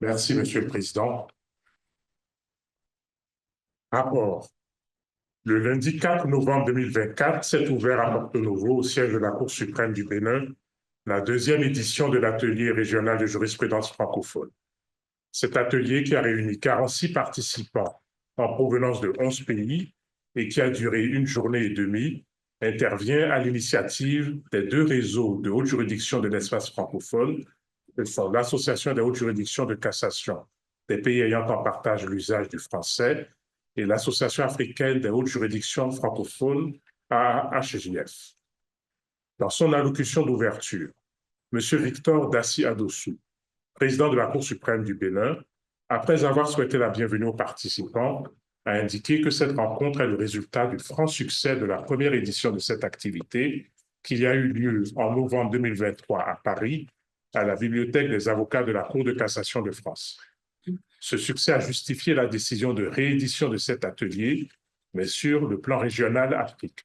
Merci, Monsieur le Président. Rapport. Le lundi 4 novembre 2024 s'est ouvert à Porto Novo, au siège de la Cour suprême du Bénin, la deuxième édition de l'atelier régional de jurisprudence francophone. Cet atelier, qui a réuni 46 participants en provenance de 11 pays et qui a duré une journée et demie, intervient à l'initiative des deux réseaux de haute juridiction de l'espace francophone, que sont l'Association des hautes juridictions de cassation des pays ayant en partage l'usage du français et l'Association africaine des hautes juridictions francophones, AHJF. Dans son allocution d'ouverture, M. Victor Dassi Adossou, président de la Cour suprême du Bénin, après avoir souhaité la bienvenue aux participants, a indiqué que cette rencontre est le résultat du franc succès de la première édition de cette activité qui a eu lieu en novembre 2023 à Paris, à la Bibliothèque des avocats de la Cour de cassation de France. Ce succès a justifié la décision de réédition de cet atelier, mais sur le plan régional Afrique.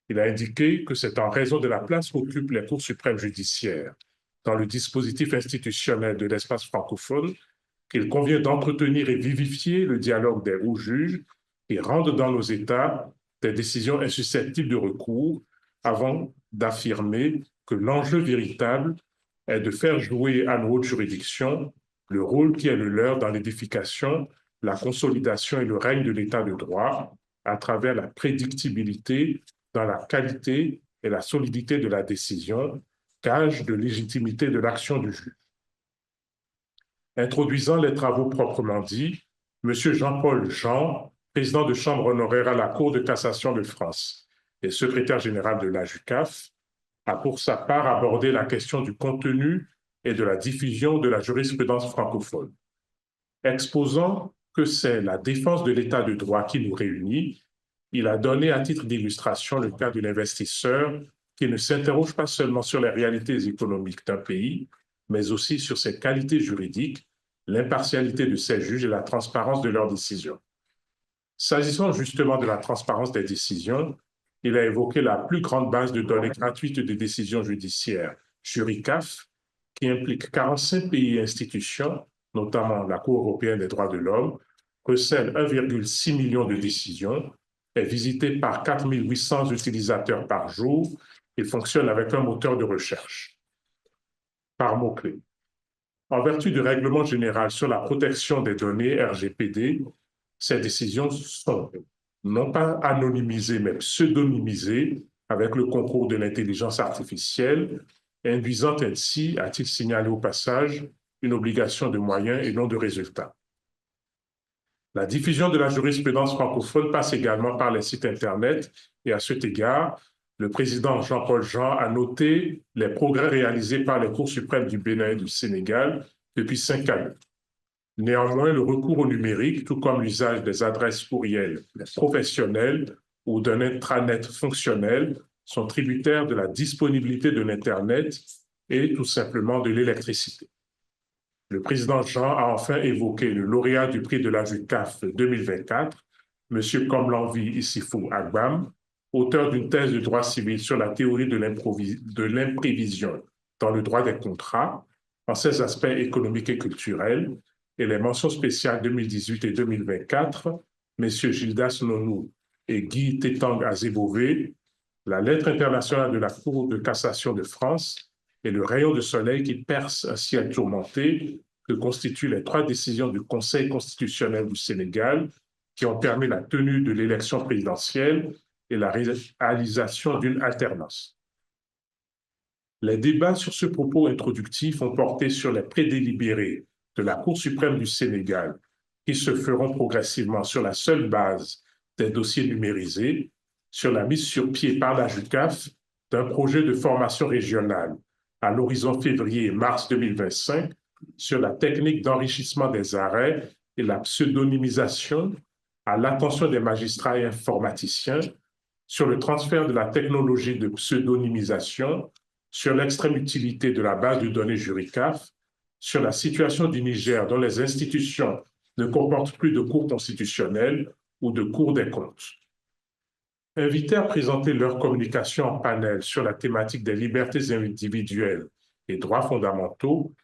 Il a indiqué que c'est en raison de la place qu'occupent les cours suprêmes judiciaires dans le dispositif institutionnel de l'espace francophone qu'il convient d'entretenir et vivifier le dialogue des hauts juges et rendre dans nos États des décisions insusceptibles de recours avant d'affirmer que l'enjeu véritable est de faire jouer à nos hautes juridictions le rôle qui est le leur dans l'édification, la consolidation et le règne de l'État de droit à travers la prédictibilité dans la qualité et la solidité de la décision, gage de légitimité de l'action du juge. Introduisant les travaux proprement dits, M. Jean-Paul Jean, président de chambre honoraire à la Cour de cassation de France et secrétaire général de la JUCAF, a pour sa part abordé la question du contenu et de la diffusion de la jurisprudence francophone. Exposant que c'est la défense de l'État de droit qui nous réunit, il a donné à titre d'illustration le cas d'un investisseur qui ne s'interroge pas seulement sur les réalités économiques d'un pays, mais aussi sur ses qualités juridiques, l'impartialité de ses juges et la transparence de leurs décisions. S'agissant justement de la transparence des décisions, il a évoqué la plus grande base de données gratuites des décisions judiciaires, Juricaf, qui implique 45 pays et institutions, notamment la Cour européenne des droits de l'homme, recèle 1,6 million de décisions, est visitée par 4 800 utilisateurs par jour et fonctionne avec un moteur de recherche par mots-clés. En vertu du règlement général sur la protection des données RGPD, ces décisions sont non pas anonymisées, mais pseudonymisées avec le concours de l'intelligence artificielle, induisant ainsi, a-t-il signalé au passage, une obligation de moyens et non de résultats. La diffusion de la jurisprudence francophone passe également par les sites Internet et à cet égard, le président Jean-Paul Jean a noté les progrès réalisés par les cours suprêmes du Bénin et du Sénégal depuis 5 années. Néanmoins, le recours au numérique, tout comme l'usage des adresses courriels professionnelles ou d'un intranet fonctionnel, sont tributaires de la disponibilité de l'Internet et tout simplement de l'électricité. Le président Jean a enfin évoqué le lauréat du prix de la JUCAF 2024, M. Komlanvi Issifou Agbam, auteur d'une thèse de droit civil sur la théorie de l'imprévision dans le droit des contrats, en ses aspects économiques et culturels, et les mentions spéciales 2018 et 2024, M. Gildas Nonou et Guy Tétang Azébové, la lettre internationale de la Cour de cassation de France et le rayon de soleil qui perce un ciel tourmenté que constituent les 3 décisions du Conseil constitutionnel du Sénégal qui ont permis la tenue de l'élection présidentielle et la réalisation d'une alternance. Les débats sur ce propos introductif ont porté sur les prédélibérés de la Cour suprême du Sénégal qui se feront progressivement sur la seule base des dossiers numérisés, sur la mise sur pied par la JUCAF d'un projet de formation régionale à l'horizon février et mars 2025 sur la technique d'enrichissement des arrêts et la pseudonymisation à l'attention des magistrats et informaticiens, sur le transfert de la technologie de pseudonymisation, sur l'extrême utilité de la base de données Juricaf, sur la situation du Niger dont les institutions ne comportent plus de cour constitutionnelle ou de cour des comptes. Invités à présenter leur communication en panel sur la thématique des libertés individuelles et droits fondamentaux,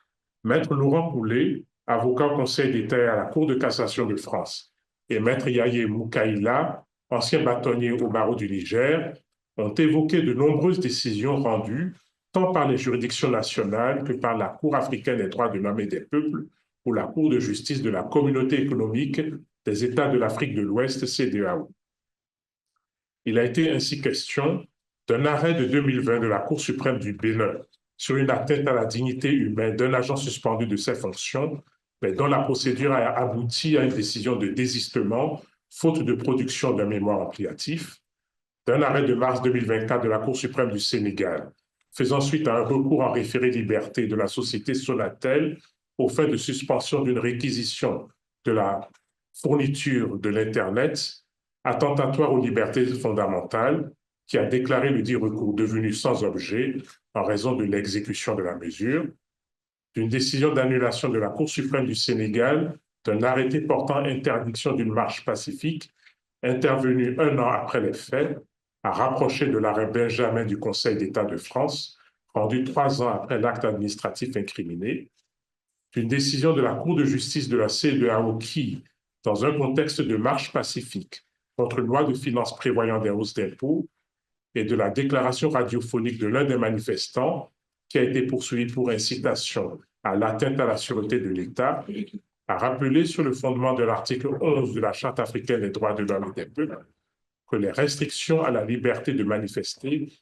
Maître Laurent Poulet avocat au Conseil d'État et à la Cour de cassation de France, et Maître Yahya Moukaïla, ancien bâtonnier au barreau du Niger, ont évoqué de nombreuses décisions rendues tant par les juridictions nationales que par la Cour africaine des droits de l'homme et des peuples ou la Cour de justice de la Communauté économique des États de l'Afrique de l'Ouest, CEDEAO. Il a été ainsi question d'un arrêt de 2020 de la Cour suprême du Bénin sur une atteinte à la dignité humaine d'un agent suspendu de ses fonctions, mais dont la procédure a abouti à une décision de désistement, faute de production d'un mémoire ampliatif, d'un arrêt de mars 2024 de la Cour suprême du Sénégal, faisant suite à un recours en référé liberté de la société Sonatel aux fins de suspension d'une réquisition de la fourniture de l'Internet attentatoire aux libertés fondamentales, qui a déclaré le dit recours devenu sans objet en raison de l'exécution de la mesure, d'une décision d'annulation de la Cour suprême du Sénégal d'un arrêté portant interdiction d'une marche pacifique intervenu un an après les faits, à rapprocher de l'arrêt Benjamin du Conseil d'État de France, rendu 3 ans après l'acte administratif incriminé, d'une décision de la Cour de justice de la CEDEAO qui, dans un contexte de marche pacifique contre une loi de finances prévoyant des hausses d'impôts, et de la déclaration radiophonique de l'un des manifestants qui a été poursuivi pour incitation à l'atteinte à la sûreté de l'État, a rappelé sur le fondement de l'article 11 de la Charte africaine des droits de l'homme et des peuples que les restrictions à la liberté de manifester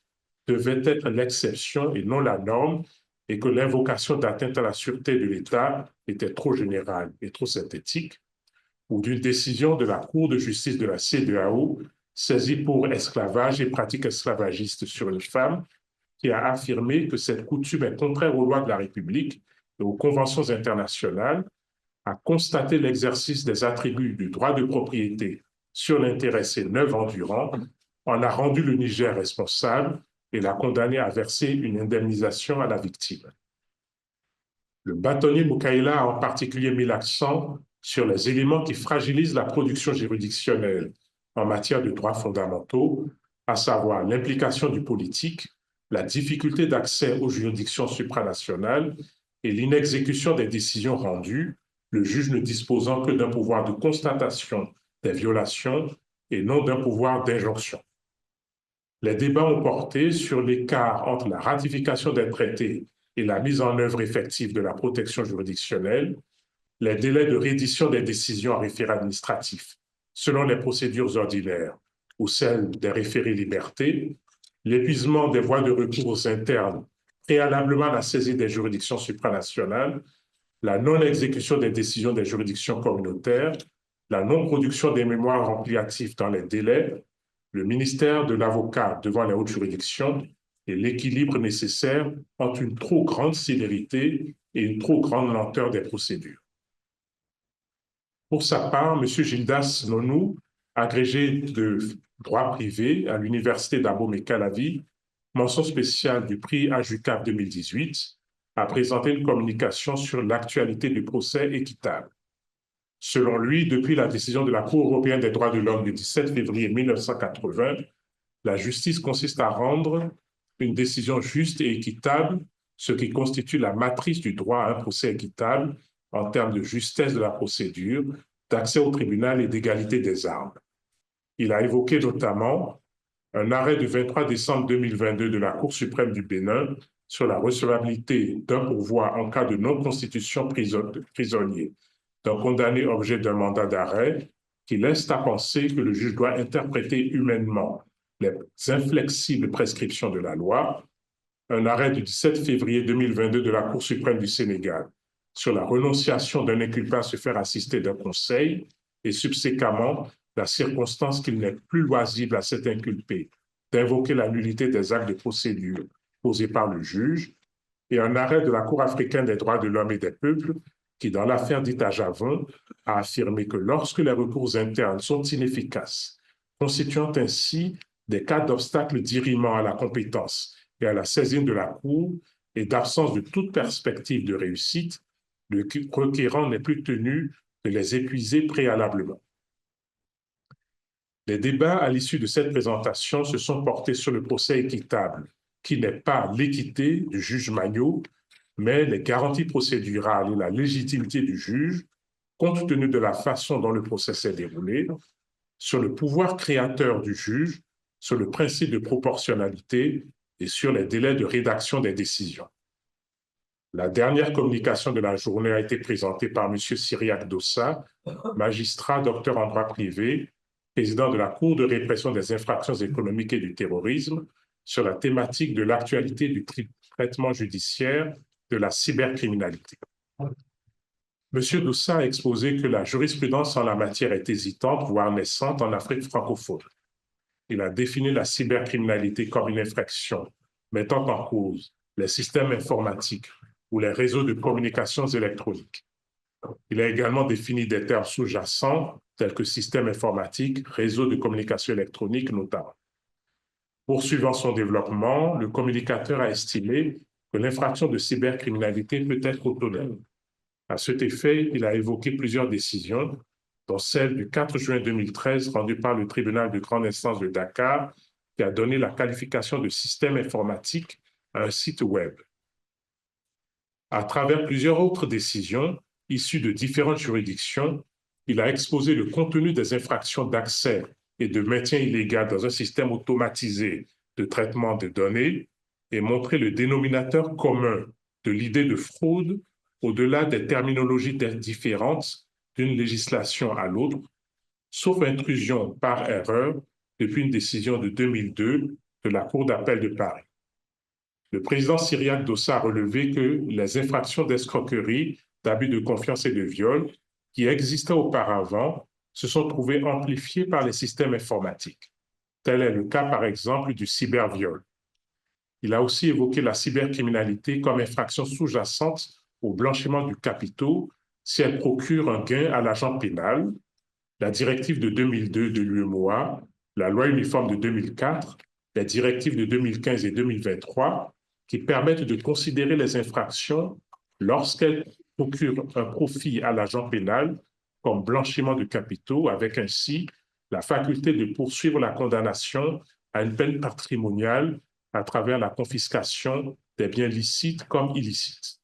devaient être l'exception et non la norme, et que l'invocation d'atteinte à la sûreté de l'État était trop générale et trop synthétique, ou d'une décision de la Cour de justice de la CEDEAO saisie pour esclavage et pratiques esclavagistes sur une femme, qui a affirmé que cette coutume est contraire aux lois de la République et aux conventions internationales, a constaté l'exercice des attributs du droit de propriété sur l'intéressé 9 ans durant, en a rendu le Niger responsable et l'a condamné à verser une indemnisation à la victime. Le bâtonnier Moukaïla a en particulier mis l'accent sur les éléments qui fragilisent la production juridictionnelle en matière de droits fondamentaux, à savoir l'implication du politique, la difficulté d'accès aux juridictions supranationales et l'inexécution des décisions rendues, le juge ne disposant que d'un pouvoir de constatation des violations et non d'un pouvoir d'injonction. Les débats ont porté sur l'écart entre la ratification des traités et la mise en œuvre effective de la protection juridictionnelle, les délais de réédition des décisions en référé administratif selon les procédures ordinaires ou celles des référés liberté, l'épuisement des voies de recours internes préalablement à la saisie des juridictions supranationales, la non-exécution des décisions des juridictions communautaires, la non-production des mémoires ampliatifs dans les délais, le ministère de l'avocat devant les hautes juridictions et l'équilibre nécessaire entre une trop grande célérité et une trop grande lenteur des procédures. Pour sa part, M. Gildas Nonou, agrégé de droit privé à l'Université d'Abomey-Calavi, mention spéciale du prix AJUCAP 2018, a présenté une communication sur l'actualité du procès équitable. Selon lui, depuis la décision de la Cour européenne des droits de l'homme du 17 février 1980, la justice consiste à rendre une décision juste et équitable, ce qui constitue la matrice du droit à un procès équitable en termes de justesse de la procédure, d'accès au tribunal et d'égalité des armes. Il a évoqué notamment un arrêt du 23 décembre 2022 de la Cour suprême du Bénin sur la recevabilité d'un pourvoi en cas de non-constitution prisonnier d'un condamné objet d'un mandat d'arrêt, qui laisse à penser que le juge doit interpréter humainement les inflexibles prescriptions de la loi, un arrêt du 17 février 2022 de la Cour suprême du Sénégal sur la renonciation d'un inculpé à se faire assister d'un conseil et subséquemment la circonstance qu'il n'est plus loisible à cet inculpé d'invoquer la nullité des actes de procédure posés par le juge, et un arrêt de la Cour africaine des droits de l'homme et des peuples qui, dans l'affaire dite à Javon, a affirmé que lorsque les recours internes sont inefficaces, constituant ainsi des cas d'obstacle dirimant à la compétence et à la saisine de la Cour et d'absence de toute perspective de réussite, le requérant n'est plus tenu de les épuiser préalablement. Les débats à l'issue de cette présentation se sont portés sur le procès équitable, qui n'est pas l'équité du juge Magnot, mais les garanties procédurales et la légitimité du juge, compte tenu de la façon dont le procès s'est déroulé, sur le pouvoir créateur du juge, sur le principe de proportionnalité et sur les délais de rédaction des décisions. La dernière communication de la journée a été présentée par M. Cyriaque Dossa, magistrat docteur en droit privé, président de la Cour de répression des infractions économiques et du terrorisme, sur la thématique de l'actualité du traitement judiciaire de la cybercriminalité. M. Dossa a exposé que la jurisprudence en la matière est hésitante, voire naissante en Afrique francophone. Il a défini la cybercriminalité comme une infraction mettant en cause les systèmes informatiques ou les réseaux de communications électroniques. Il a également défini des termes sous-jacents tels que système informatique, réseau de communication électronique notamment. Poursuivant son développement, le communicateur a estimé que l'infraction de cybercriminalité peut être autonome. À cet effet, il a évoqué plusieurs décisions, dont celle du 4 juin 2013 rendue par le tribunal de grande instance de Dakar, qui a donné la qualification de système informatique à un site web. À travers plusieurs autres décisions issues de différentes juridictions, il a exposé le contenu des infractions d'accès et de maintien illégal dans un système automatisé de traitement de données et montré le dénominateur commun de l'idée de fraude au-delà des terminologies différentes d'une législation à l'autre, sauf intrusion par erreur depuis une décision de 2002 de la Cour d'appel de Paris. Le président Cyriaque Dossa a relevé que les infractions d'escroquerie, d'abus de confiance et de viol qui existaient auparavant se sont trouvées amplifiées par les systèmes informatiques. Tel est le cas, par exemple, du cyberviol. Il a aussi évoqué la cybercriminalité comme infraction sous-jacente au blanchiment du capitaux si elle procure un gain à l'agent pénal, la directive de 2002 de l'UEMOA, la loi uniforme de 2004, les directives de 2015 et 2023 qui permettent de considérer les infractions lorsqu'elles procurent un profit à l'agent pénal comme blanchiment de capitaux, avec ainsi la faculté de poursuivre la condamnation à une peine patrimoniale à travers la confiscation des biens licites comme illicites.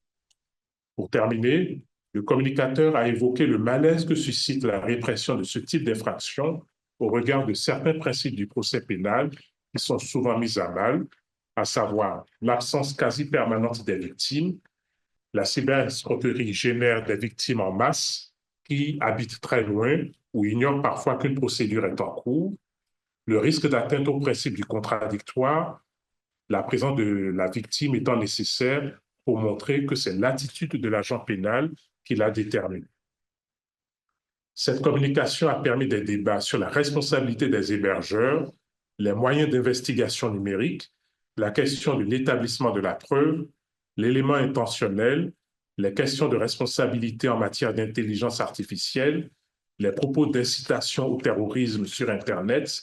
Pour terminer, le communicateur a évoqué le malaise que suscite la répression de ce type d'infraction au regard de certains principes du procès pénal qui sont souvent mis à mal, à savoir l'absence quasi permanente des victimes. La cyberescroquerie génère des victimes en masse qui habitent très loin ou ignorent parfois qu'une procédure est en cours, le risque d'atteinte au principe du contradictoire, la présence de la victime étant nécessaire pour montrer que c'est l'attitude de l'agent pénal qui l'a déterminé. Cette communication a permis des débats sur la responsabilité des hébergeurs, les moyens d'investigation numérique, la question de l'établissement de la preuve, l'élément intentionnel, les questions de responsabilité en matière d'intelligence artificielle, les propos d'incitation au terrorisme sur Internet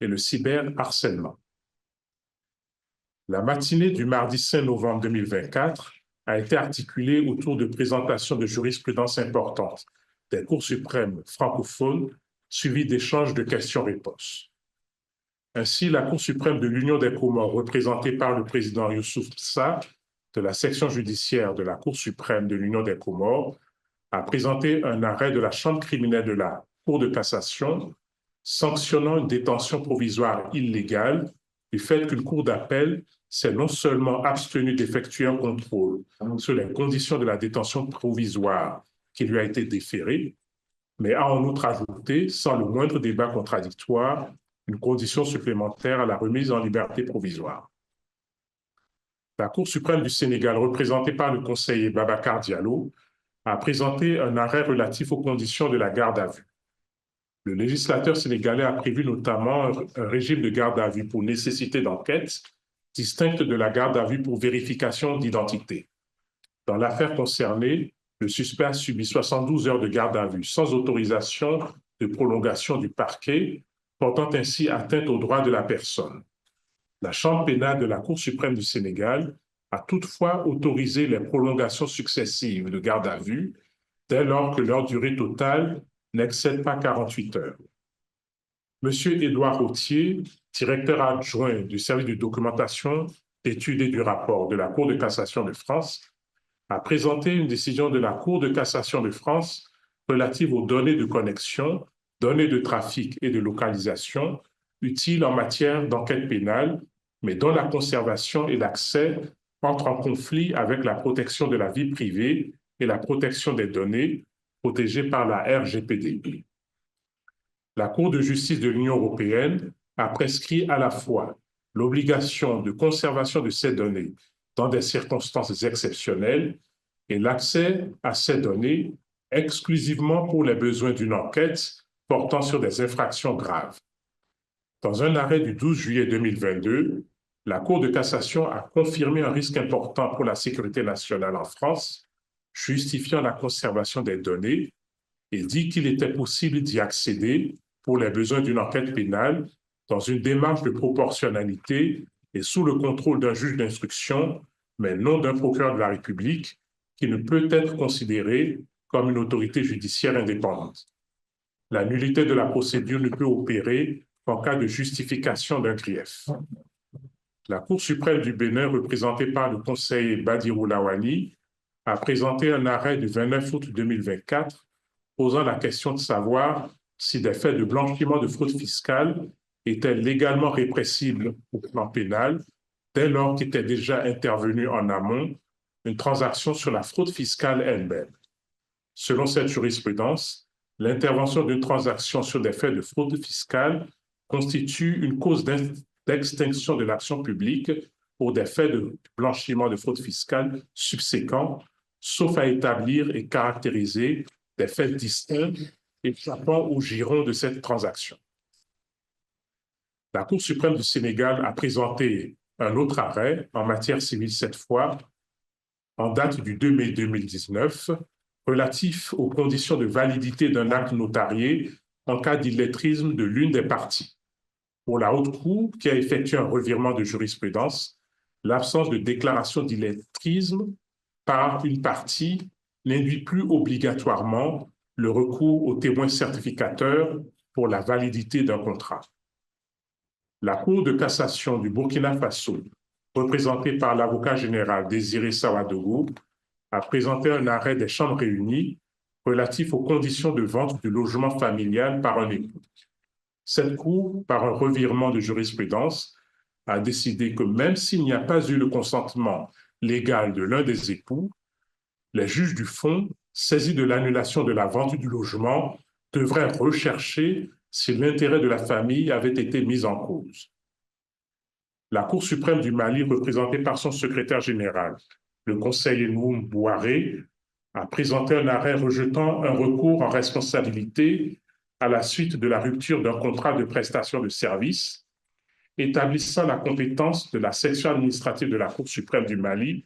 et le cyberharcèlement. La matinée du mardi 5 novembre 2024 a été articulée autour de présentations de jurisprudence importantes des cours suprêmes francophones, suivies d'échanges de questions-réponses. Ainsi, la Cour suprême de l'Union des Comores, représentée par le président Youssouf Psa de la section judiciaire de la Cour suprême de l'Union des Comores, a présenté un arrêt de la Chambre criminelle de la Cour de cassation sanctionnant une détention provisoire illégale du fait qu'une cour d'appel s'est non seulement abstenue d'effectuer un contrôle sur les conditions de la détention provisoire qui lui a été déférée, mais a en outre ajouté, sans le moindre débat contradictoire, une condition supplémentaire à la remise en liberté provisoire. La Cour suprême du Sénégal, représentée par le conseiller Babacar Diallo, a présenté un arrêt relatif aux conditions de la garde à vue. Le législateur sénégalais a prévu notamment un régime de garde à vue pour nécessité d'enquête, distincte de la garde à vue pour vérification d'identité. Dans l'affaire concernée, le suspect a subi 72 heures de garde à vue sans autorisation de prolongation du parquet, portant ainsi atteinte aux droits de la personne. La Chambre pénale de la Cour suprême du Sénégal a toutefois autorisé les prolongations successives de garde à vue dès lors que leur durée totale n'excède pas 48 heures. M. Édouard Autier, directeur adjoint du service de documentation, d'études et du rapport de la Cour de cassation de France, a présenté une décision de la Cour de cassation de France relative aux données de connexion, données de trafic et de localisation utiles en matière d'enquête pénale, mais dont la conservation et l'accès entrent en conflit avec la protection de la vie privée et la protection des données protégées par la RGPD. La Cour de justice de l'Union européenne a prescrit à la fois l'obligation de conservation de ces données dans des circonstances exceptionnelles et l'accès à ces données exclusivement pour les besoins d'une enquête portant sur des infractions graves. Dans un arrêt du 12 juillet 2022, la Cour de cassation a confirmé un risque important pour la sécurité nationale en France, justifiant la conservation des données, et dit qu'il était possible d'y accéder pour les besoins d'une enquête pénale dans une démarche de proportionnalité et sous le contrôle d'un juge d'instruction, mais non d'un procureur de la République, qui ne peut être considéré comme une autorité judiciaire indépendante. La nullité de la procédure ne peut opérer qu'en cas de justification d'un grief. La Cour suprême du Bénin, représentée par le conseiller Badirou Lawani, a présenté un arrêt du 29 août 2024 posant la question de savoir si des faits de blanchiment de fraude fiscale étaient légalement répressibles au plan pénal dès lors qu'était déjà intervenue en amont une transaction sur la fraude fiscale elle-même. Selon cette jurisprudence, l'intervention d'une transaction sur des faits de fraude fiscale constitue une cause d'extinction de l'action publique pour des faits de blanchiment de fraude fiscale subséquents, sauf à établir et caractériser des faits distincts échappant au giron de cette transaction. La Cour suprême du Sénégal a présenté un autre arrêt en matière civile cette fois, en date du 2 mai 2019, relatif aux conditions de validité d'un acte notarié en cas d'illettrisme de l'une des parties. Pour la Haute Cour, qui a effectué un revirement de jurisprudence, l'absence de déclaration d'illettrisme par une partie n'induit plus obligatoirement le recours au témoin certificateur pour la validité d'un contrat. La Cour de cassation du Burkina Faso, représentée par l'avocat général Désiré Sawadogo, a présenté un arrêt des chambres réunies relatif aux conditions de vente du logement familial par un époux. Cette Cour, par un revirement de jurisprudence, a décidé que même s'il n'y a pas eu le consentement légal de l'un des époux, les juges du fond, saisis de l'annulation de la vente du logement, devraient rechercher si l'intérêt de la famille avait été mis en cause. La Cour suprême du Mali, représentée par son secrétaire général, le conseiller Noum Bouaré, a présenté un arrêt rejetant un recours en responsabilité à la suite de la rupture d'un contrat de prestation de services, établissant la compétence de la section administrative de la Cour suprême du Mali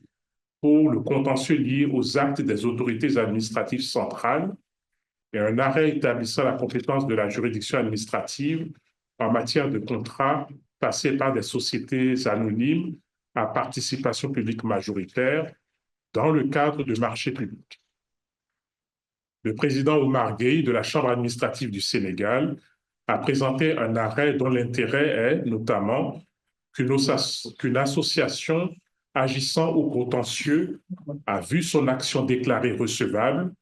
pour le contentieux lié aux actes des autorités administratives centrales et un arrêt établissant la compétence de la juridiction administrative en matière de contrats passés par des sociétés anonymes à participation publique majoritaire dans le cadre de marchés publics. Le président Oumar Gueye de la Chambre administrative du Sénégal a présenté un arrêt dont l'intérêt est notamment qu'une association agissant au contentieux a vu son action déclarée recevable,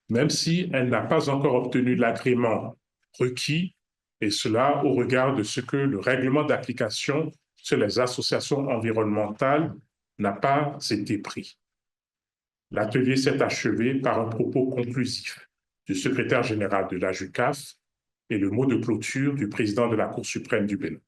même si elle n'a pas encore obtenu l'agrément requis, et cela au regard de ce que le règlement d'application sur les associations environnementales n'a pas été pris. L'atelier s'est achevé par un propos conclusif du secrétaire général de la JUCAF et le mot de clôture du président de la Cour suprême du Bénin.